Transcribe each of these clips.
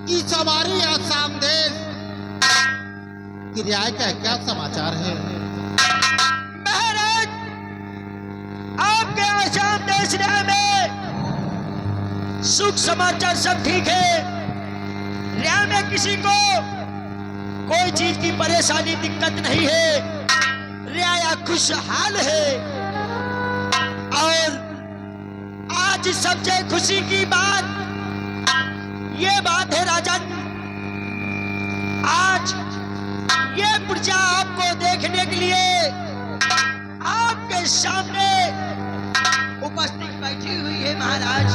इस हमारी आसाम देश की रियाय का क्या समाचार है? महाराज, आपके आसाम देश रियाय में सुख समाचार सब ठीक है। रियाय में किसी को कोई चीज की परेशानी दिक्कत नहीं है। रियाया खुशहाल है। और आज सबसे खुशी की बात ये बात है राजन, आज ये प्रजा आपको देखने के लिए आपके सामने उपस्थित बैठी हुई है महाराज।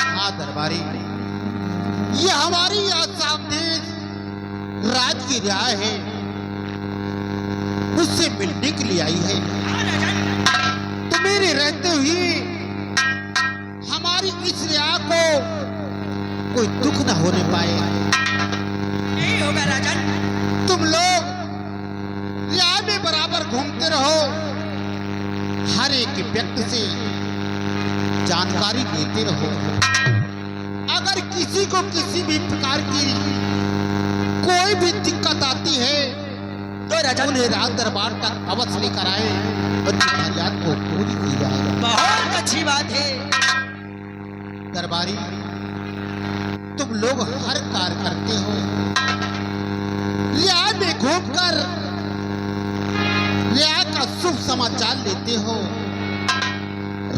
हाँ दरबारी, ये हमारी आसाम देश राज की रियाय है, मुझसे मिलने के लिए आई है। तो मेरे रहते हुए हमारी इस रियाय को कोई दुख न होने पाए। नहीं होगा राजन। तुम लोग रियाय में बराबर घूमते रहो, हर एक व्यक्ति से जानकारी देते रहो। अगर किसी को किसी भी प्रकार की कोई भी दिक्कत आती है तो राजन उन्हें राज दरबार तक अवश्य लेकर आए और फरियाद को पूरी की जाए। बहुत अच्छी बात है दरबारी, तुम लोग हर कार्य करते हो, रियाय में घूमकर रियाय का शुभ समाचार लेते हो,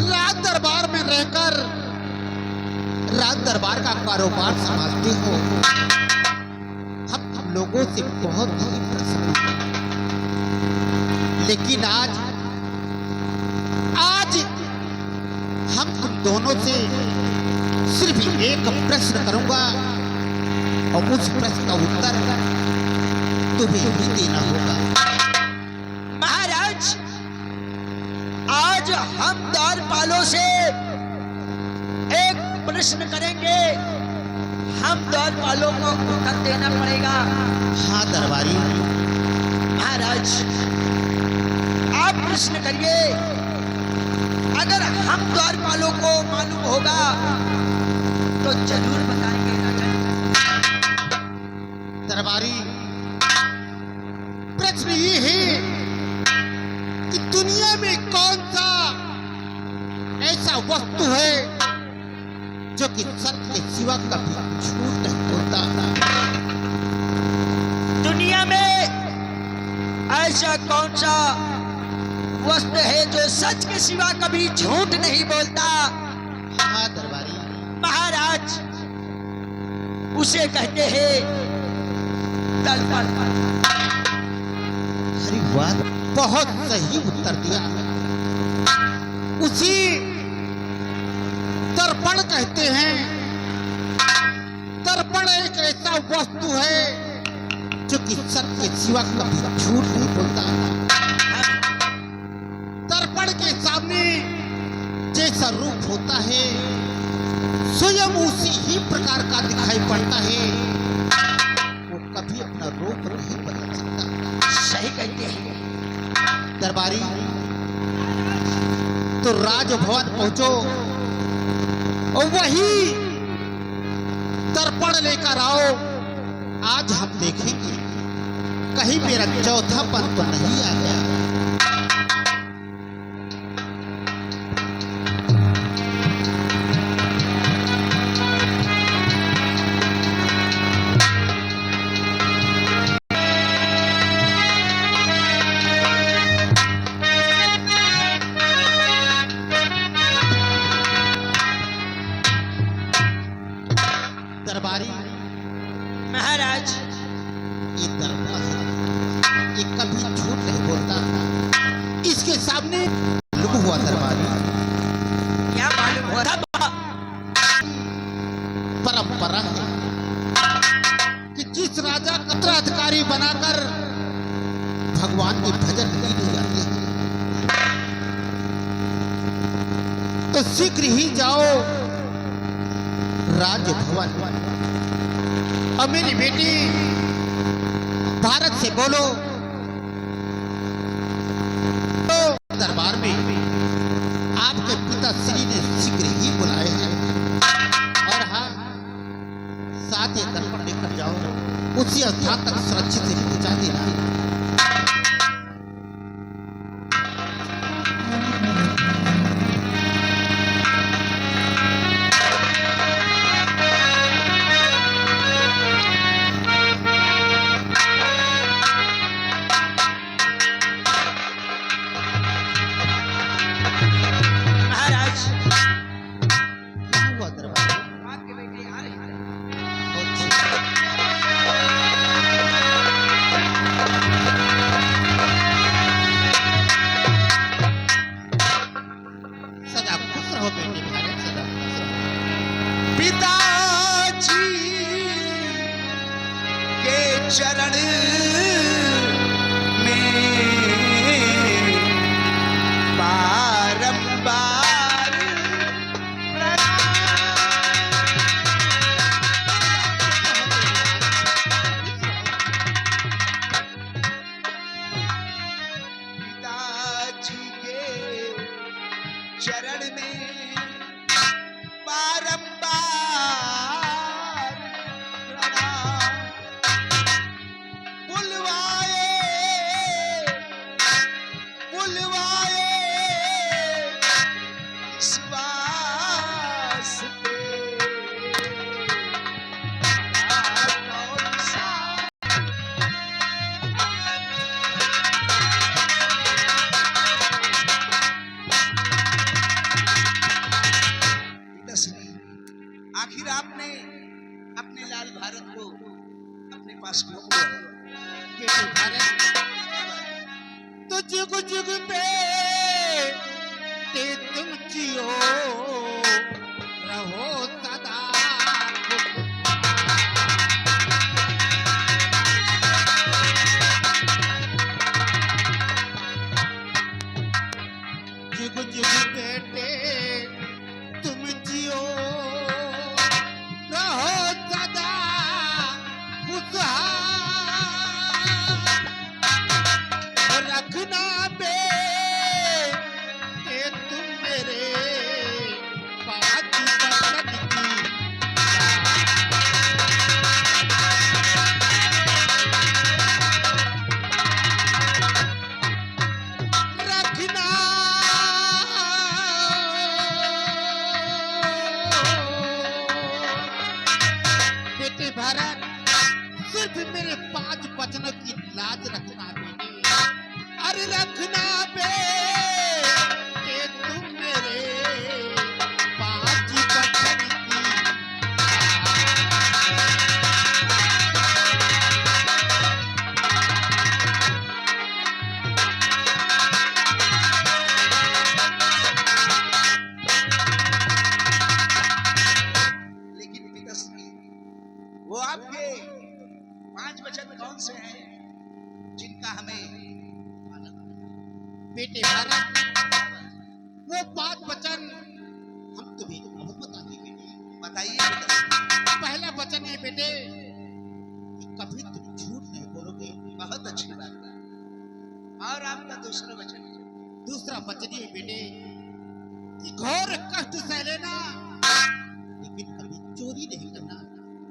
राज दरबार में रहकर राज दरबार का कारोबार संभालते हो। हम तुम लोगों से बहुत ही प्रसन्न हैं। लेकिन आज हम तुम दोनों से सिर्फ एक प्रश्न करूंगा और उस प्रश्न का उत्तर तुम्हें ही देना होगा। महाराज, आज हम द्वारपालों से एक प्रश्न करेंगे, हम द्वारपालों को उत्तर देना पड़ेगा। हाँ दरबारी। महाराज, आप प्रश्न करिए। अगर हम द्वारपालों को मालूम होगा तो जरूर बताएंगे राजन। दरबारी, प्रश्न ये है कि दुनिया में कौन सा ऐसा वस्तु है जो कि सत्य के सिवा कभी झूठ नहीं बोलता? दुनिया में ऐसा कौन सा वस्तु है जो सच के सिवा कभी झूठ नहीं बोलता? हाँ दरबारी। महाराज, उसे कहते हैं दर्पण। अरे वाह, बहुत सही उत्तर दिया। उसी दर्पण कहते हैं। दर्पण एक ऐसा वस्तु है जो कि सत्य के सिवा कभी झूठ नहीं बोलता। दर्पण के सामने जैसा रूप होता है स्वयं उसी ही प्रकार का दिखाई पड़ता है, वो कभी अपना रूप नहीं बदल सकता। सही कहते हैं दरबारी। तो राजभवन पहुंचो और वही दर्पण लेकर आओ। आज हम देखेंगे कहीं मेरा चौथापन तो नहीं आ गया। दरबारी। महाराज, ये दरबार है, ये कभी झूठ नहीं बोलता। इसके सामने लुक हुआ दरबारी। क्या मालूम हो रहा? परंपरा है कि जिस राजा का उत्तराधिकारी बनाकर भगवान की भजन की नहीं जाती है तो शीघ्र ही जाओ राजभवन और मेरी बेटी भारत से बोलो तो दरबार में आपके पिता श्री ने शीघ्र ही बुलाए हैं। और हाँ, साथ ये दर्पण लेकर जाओ, उसी स्थान तक सुरक्षित से पहुंचा देना। महाराज, क्या हुआ दरबार? आपके बेटे आ रहे हैं। सदा खुश रहो बेटे, भारत सदा खुश रहो। पिताजी के चरण में बारंबार पिताजी के चरण में बारंबार प्रणाम। बुलवाए बुलवाए इस वास्ते कौन सा आखिर आपने अपने लाल भारत को अपने पास क्यों बुलाया? बेटे भारत, तो जुग जुग पे ते तुम जियो रहो सदा जुग जुग बेटे तुम जियो रहो सदा खुशहाल, रखना बेटे तुम मेरे पाँच बचन की रखना बेटे भारत, सिर्फ मेरे 5 वचनों की लाज रखना बेटे। अरे रखना बेटे तुम मेरे 5 वचन की लेकिन पिताश्री, वो आपके 5 वचन कौन से हैं जिनका हमें बेटे भारत, वो 5 वचन हम तुम्हें अब बता देंगे। बताइए पिताश्री। पहला वचन है बेटे कि कभी तुम झूठ नहीं बोलोगे। बहुत अच्छी बात है। और आपका दूसरा वचन? दूसरा वचन ये बेटे कि घोर कष्ट सह लेना लेकिन कभी चोरी नहीं करना।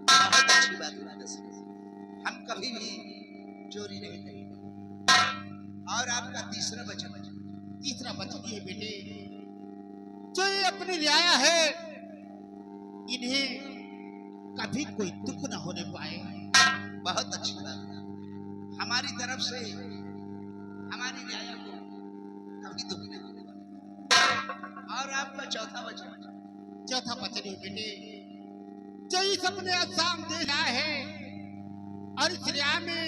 बहुत अच्छी बात है पिताश्री, हम कभी भी चोरी नहीं करेंगे। और आपका तीसरा वचन? तीसरा वचन ये बेटे, जो ये अपनी रियाया है इन्हें कभी कोई दुख न होने पाए। बहुत अच्छी बात है। हमारी तरफ से हमारी रियाया को कभी दुख नहीं होने वाला। और आपका चौथा वचन? चौथा वचन ये बेटे, जो इस अपने आसाम दे रहा है और इस रिया में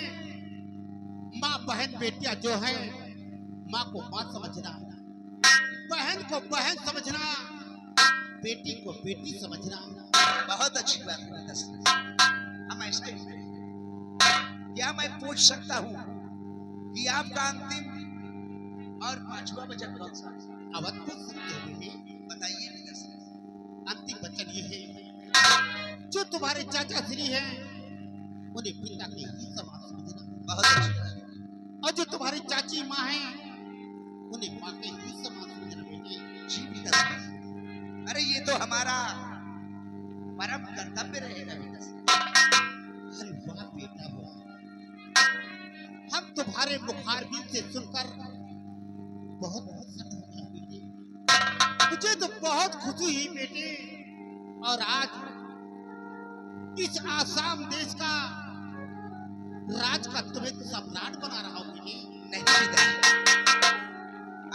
माँ बहन बेटियां जो है, माँ को माँ समझना, बहन को बहन समझना, बेटी को बेटी समझना। बहुत अच्छी बात है पिताश्री, हम ऐसा ही करेंगे। क्या मैं पूछ सकता हूँ कि आपका अंतिम और 5वां वचन कौन सा? अवध पूछ सकते हो बेटे। बताइए पिताश्री। अंतिम वचन ये है, जो तुम्हारे चाचा श्री हैं उन्हें पिता के ही समान समझना, बहुत अच्छी बात है। और जो तुम्हारी चाची माँ है उन्हें माँ के ही समान समझना बेटे। जी पिताश्री। अरे ये तो हमारा परम कर्तव्य रहेगा बेटा। अरे वाह बेटा वाह, हम तुम्हारे मुखारबिन से सुनकर बहुत प्रसन्न हो गए बेटे। मुझे तो बहुत खुशी हुई बेटे। और आज इस आसाम देश का राज का तुम्हें सम्राट बना रहा हूं बेटे। नहीं पिताजी,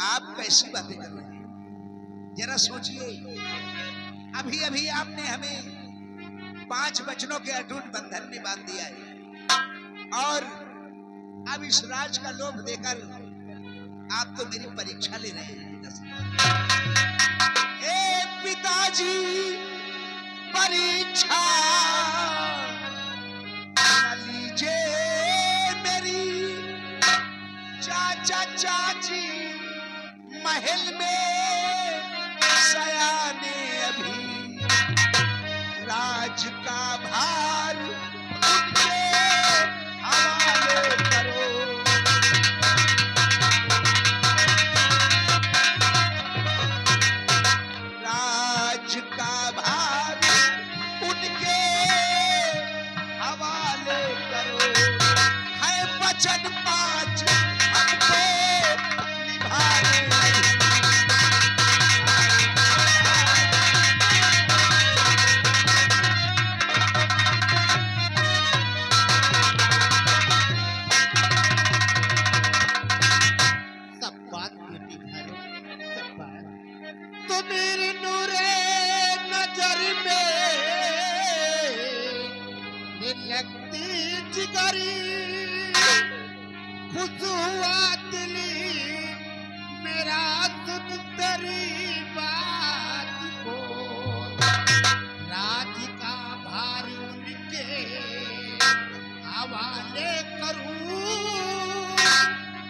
आप कैसी बातें कर रहे हैं? जरा सोचिए, अभी अभी आपने हमें 5 वचनों के अटूट बंधन में बांध दिया है, और अब इस राज का लोभ देकर आप तो मेरी परीक्षा ले रहे हैं। ए पिताजी, परीक्षा न लीजिए मेरी, चाचा चाची महल में सयाने अभी, राज का भार उनके हवाले करो। राज का भार उनके हवाले करो। है वचन 5 हमको निभाने। सब बात बेटी भाई, सब बात तो मेरे नूरे नजर में ये लगती जिगरी, खुश हुआ दिली मेरा सुन तेरी बात को। राज का भार उनके हवाले करूं,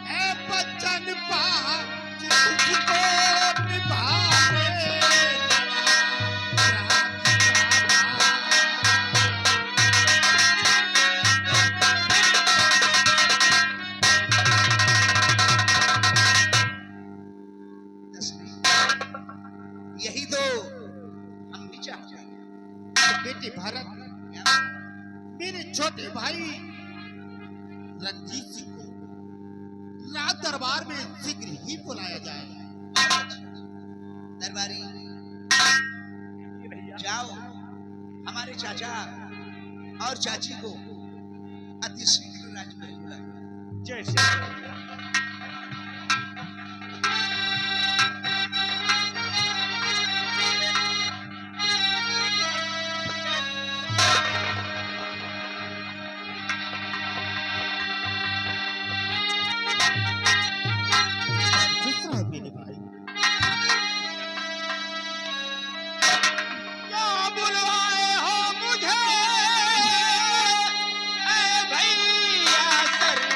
है बचन पाँच तुझको निभाने लगा। राज का यही तो हम भी चाहते हैं। बेटे भरत, मेरे छोटे भाई रणजीत सिंह को राज दरबार में शीघ्र ही बुलाया जाए। दरबारी जाओ, हमारे चाचा और चाची को अति शीघ्र राजमहल बुलाओ। जय श्री राम। दूसरा है मेरे भाई, क्यों बुलवाए हो मुझे ए भैया सरकार?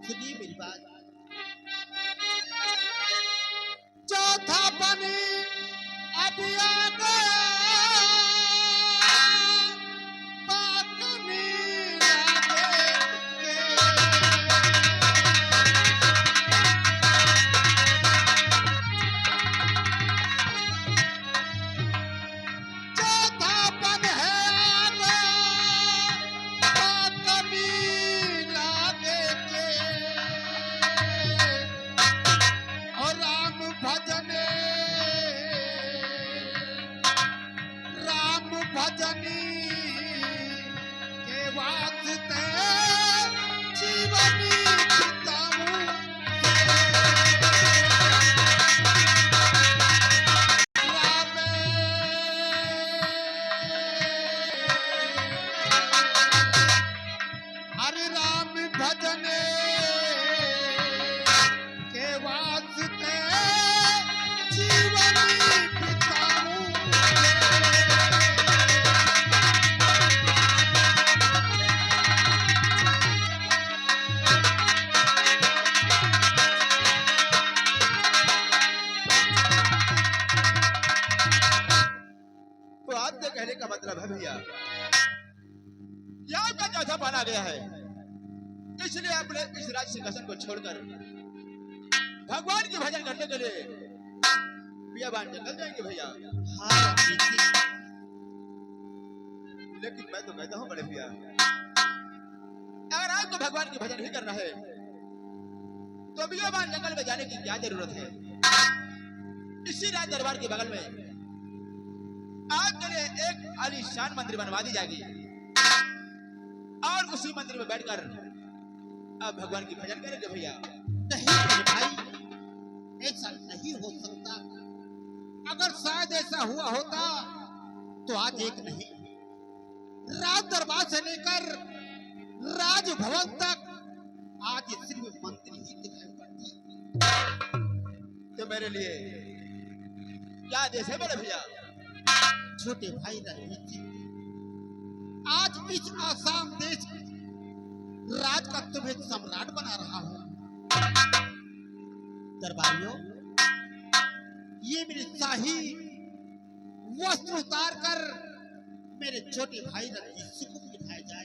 सुनिए मेरी बात। चौथा पन अब आ गया, पाकने लगे। चौथा पन है आ गया, पाकने लगे के। और राम भजने, राम भजनी के वास्ते जीवनी बिताऊं। राम हरे राम भजने के वास्ते जीवनी बिताऊं। तो आपके कहने का मतलब है भैया कि आपका चौथा पाना गया है, इसलिए आपने इस राज सिंहासन को छोड़कर भगवान के भजन करने के लिए बियाबान निकल जाएंगे भैया। हाँ रणजीत, लेकिन मैं तो कहता हूँ बड़े भैया, अगर आपको भगवान के भजन ही करना है तो बियाबान जंगल में जाने की क्या जरूरत है। इसी राज दरबार के बगल में आपके लिए एक आलीशान मंदिर बनवा दी जाएगी और उसी मंदिर में बैठकर आप भगवान की भजन करेंगे भैया। नहीं मेरे भाई, ऐसा नहीं हो सकता। अगर शायद ऐसा हुआ होता तो आज एक नहीं, राज दरबार से लेकर राजभवन तक आज सिर्फ मंत्री ही दिखाई पड़ते। तो मेरे लिए क्या आदेश है बड़े भैया? छोटे भाई रणजीत जी, आज इस आसाम देश के राज का तुम्हें सम्राट बना रहा हूं। दरबारियों, ये मेरे शाही वस्त्र उतार कर मेरे छोटे भाई रणजीत सिंह को बिठाया जाए।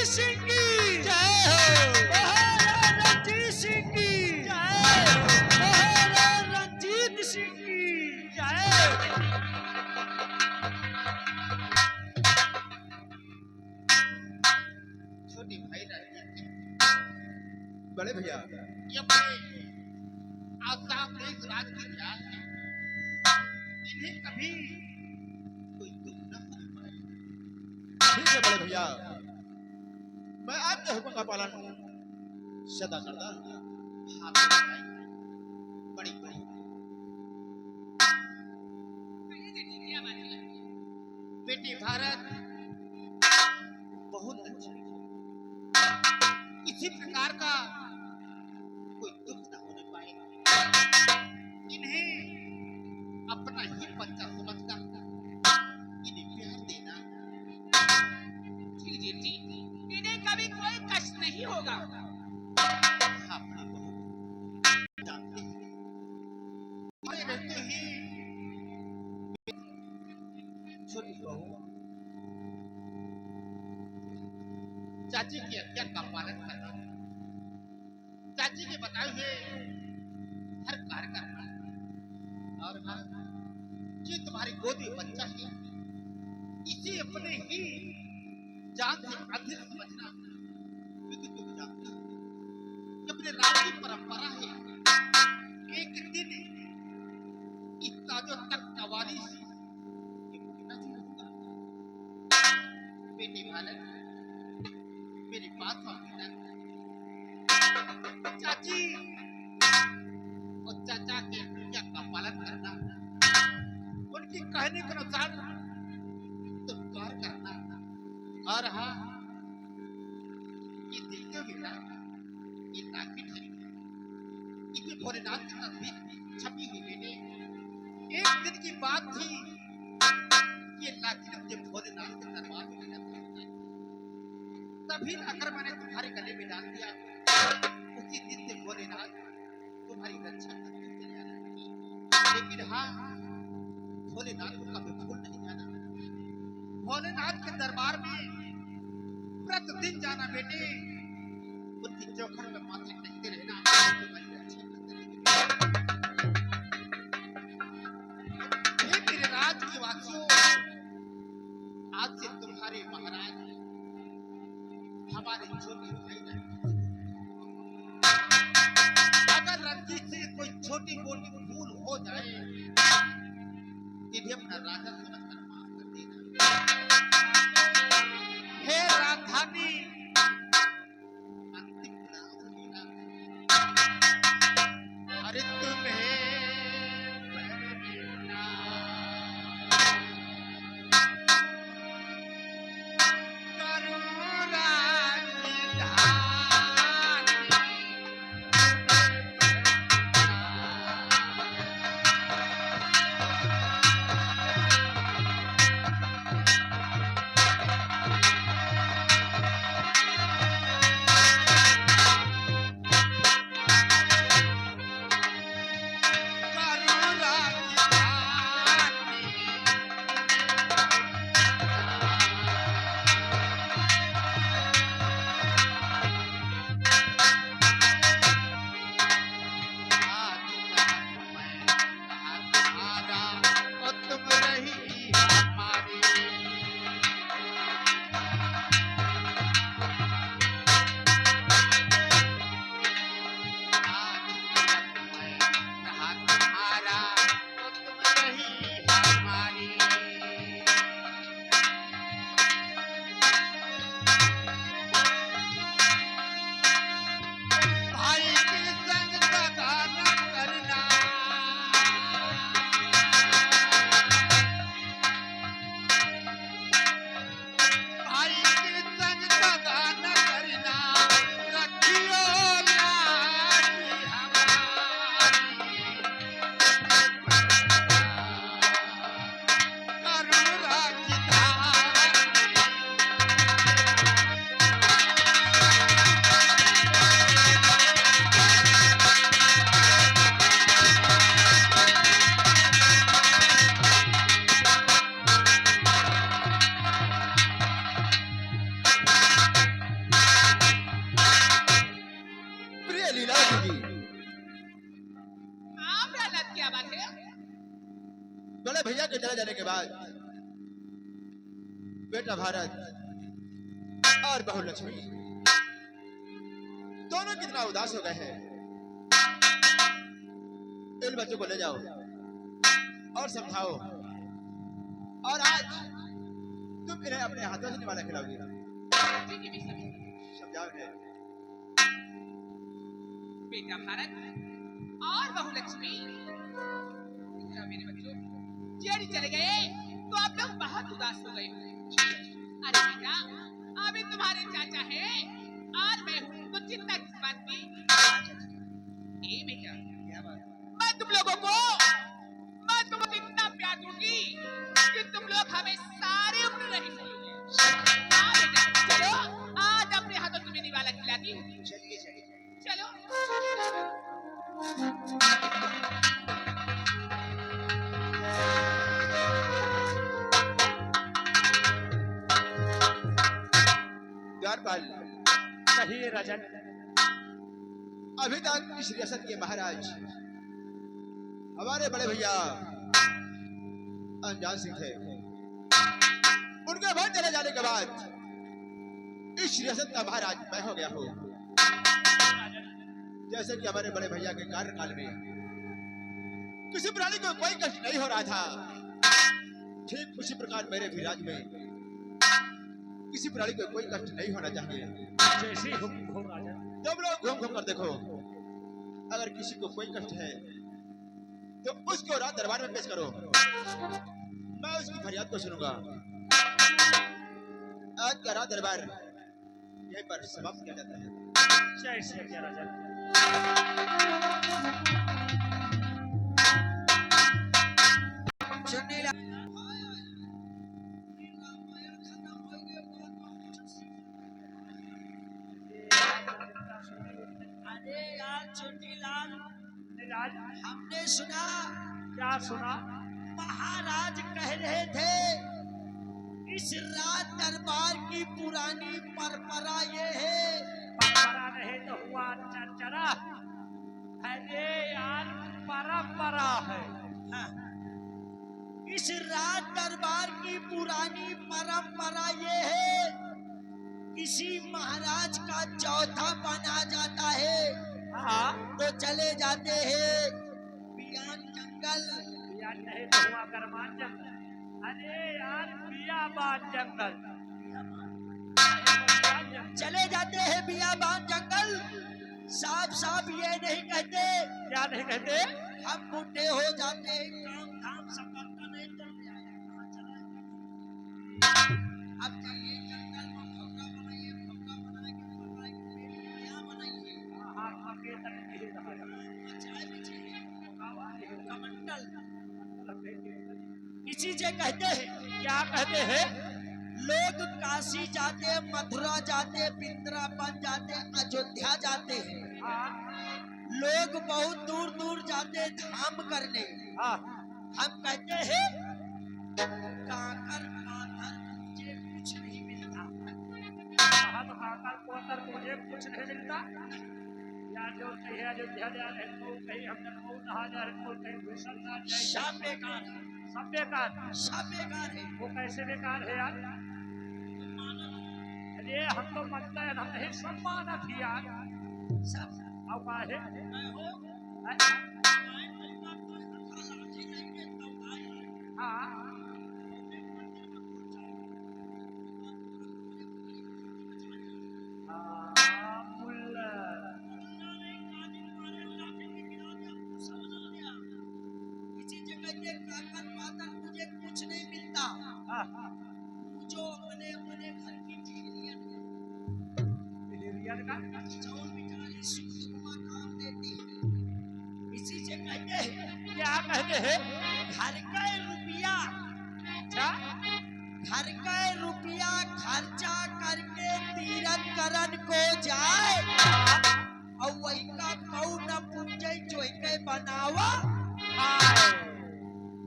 सिंह की जय हो, महाराज रणजीत सिंह की जय हो, महाराज रणजीत सिंह की जय हो। छोटे भाई रणजीत जी, बड़े भैया, ये बड़े आसाम देश राज के राज हैं। इन्हें कभी कोई दुख न होने पाए। ठीक है बड़े भैया, मैं आपके हुक्म का पालन सदा करता हूँ। हाँ मेरे भाई, बड़ी बड़ी बेटी भारत बहुत अच्छी, किसी प्रकार का कोई दुख न होने पाए। इन्हें अपना ही बच्चा समझकर इन्हें प्यार देना। जी जी जी, इन्हें कभी कोई कष्ट नहीं होगा। अपनी बहू जानते हैं, हमारे रहते ही छोटी बहू चाची की आज्ञा का पालन करना, चाची के बताए हुए हर कार्य करना, और हाँ, ये तुम्हारी गोदी बच्चा है, इसे अपने ही जान से अधिक समझना, क्योंकि तुम जानते हो कि अपने राज्य की परंपरा है, एक दिन इस ताजो तक कवारी से बेटी बालक मेरी बात समझना, चाची और चाचा के आज्ञा का पालन करना, उनकी कहने के अनुसार तुम कार्य करना, और हाँ, ये देखते हो बेटा, ये ताकत है, इसमें भोलेनाथ की तस्वीर छपी हुई बेटे। एक दिन की बात थी, ये लाकिन मुझे भोलेनाथ के दरबार में लेना था, तभी अगर मैंने तुम्हारे गले में डाल दिया, उसी दिन से भोलेनाथ तुम्हारी रक्षा करने के लिए आना। लेकिन हाँ, भोलेनाथ को कभी भूल नहीं जाना, भोलेनाथ के दरबार में प्रतिदिन जाना बेटे, उनकी चौखट में माथे टेकते रहना, तुम्हारी रक्षा करते रहना। हे मेरे राज के वासियों, आज से तुम्हारे महाराज हमारे छोटे भाई नहीं। अगर रंजीत से कोई छोटी मोटी भूल हो जाए, इन्हें अपना राजा समझकर माफ कर देना। हे राधानी, अंतिम विराम देना। अरे तुम्हें बड़े भैया के चले जाने के बाद बेटा भारत और बहू लक्ष्मी दोनों कितना उदास हो गए हैं। इन बच्चों को ले जाओ और समझाओ, और आज तुम इन्हें अपने हाथों से निवाला खिलाओगी। समझाओ इन्हें। बेटा भारत और बहू लक्ष्मी, मेरे बच्चों जेडी चले गए तो आप लोग बहुत उदास हो गए। अरे बेटा, अभी तुम्हारे चाचा हैं और मैं हूँ, तो चिंता किस बात की? ए बेटा, क्या बात? मैं तुमको इतना प्यार दूंगी कि तुम लोग हमें सारी उम्र नहीं भूलोगे। हाँ बेटा, चलो आज अपने हाथों तुम्हें निवाला खिलाती हूँ। चलिए चलिए चलो। कल कहिए राजन। अभी तक इस रियासत के महाराज हमारे बड़े भैया अनजान सिंह थे। उनके बाद चले जाने के बाद इस रियासत का महाराज मैं हो गया हूँ। जैसे कि हमारे बड़े भैया के कार्यकाल में किसी प्राणी को कोई कष्ट नहीं हो रहा था, ठीक उसी प्रकार मेरे भी राज में किसी प्राणी को कोई कष्ट नहीं होना चाहिए। जैसे हुक्म हो राजन। तुम लोग घूम घूम कर देखो, अगर किसी को कोई कष्ट है तो उसको रात दरबार में पेश करो, मैं उसकी फरियाद को सुनूंगा। आज का रात दरबार यहीं पर समाप्त किया जाता है। जय श्री राजन। चुन्नीला अरे यार चुन्नीलाल, राज हमने सुना क्या सुना? महाराज कह रहे थे इस राज दरबार की पुरानी परंपरा ये है। परंपरा नहीं तो हुआ चरचरा। अरे यार परंपरा है। हाँ, इस राज दरबार की पुरानी परंपरा ये है, किसी महाराज का चौथा बना जाता है हाँ तो चले जाते हैं बियान जंगल। यार नहीं तो हुआ गरमान जंगल। अरे यार बियाबान जंगल। चले जाते हैं बियाबान जंगल। साफ साफ ये नहीं कहते क्या नहीं कहते? हम बूढ़े हो जाते हैं, काम धाम सब करता नहीं तो अब जाइए जंगल में फौरा बनाइए, फौरा बना के क्या बनाइए, हाँ आगे तक नहीं रहा। चाय पीजिए, कमंडल इसी से कहते हैं। क्या कहते हैं? लोग काशी जाते, मथुरा जाते, वृंदावन जाते, अयोध्या जाते हैं। हाँ लोग बहुत दूर दूर जाते धाम करने। हाँ हम कहते हैं काकर पाथर मुझे कुछ नहीं मिलता। कहा तो काकर पोतर मुझे कुछ नहीं मिलता। यार जो कहीं अयोध्या जा रहे तो कहीं हम जन्मभूमि नहा जा रहे तो कहीं विसर्जन जाए। सब बेकार है, सब बेकार। सब बेकार है। वो कैसे बेकार है यार? अरे हम तो मानते हैं, हम नहीं सम्मानत ही यार। सब अब का है? हाँ मुल्ला। इसी जगह ये काकर पाथर मुझे कुछ नहीं मिलता। हाँ जो अपने अपने घर की ठेलियन बिहेवियर का चौल बिचारी सुख दुखमा काम देती है। इसी से कहते हैं क्या कहते हैं? घर का रुपया, अच्छा घर का रुपया खर्चा करके तीरथ करन को जाए और वही का कौ न पूजे जो के बनावा आए।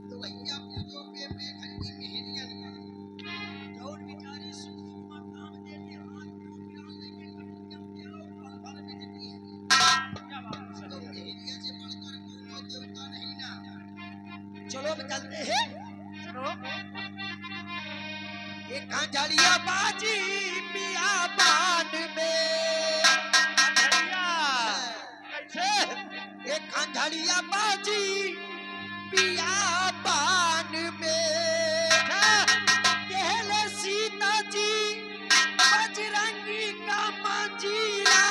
तो वही पूजो के में घर की मेहरियन चौल बिचारी सुख दुखमा काम देती है। हाथ को प्यार लेके कटिया प्याओ भर में देती है। क्या बात है? तो मेहरिया से बढ़कर कोई देवता नहीं ना। चलो हम चलते हैं। चलो एक खंजड़िया बाजी बियाबान में, धनिया कैसे? एक खंजड़िया बाजी बियाबान में। कहले सीता जी बजरंगी का मंजीरा,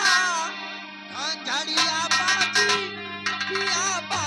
खंजड़िया बाजी बियाबान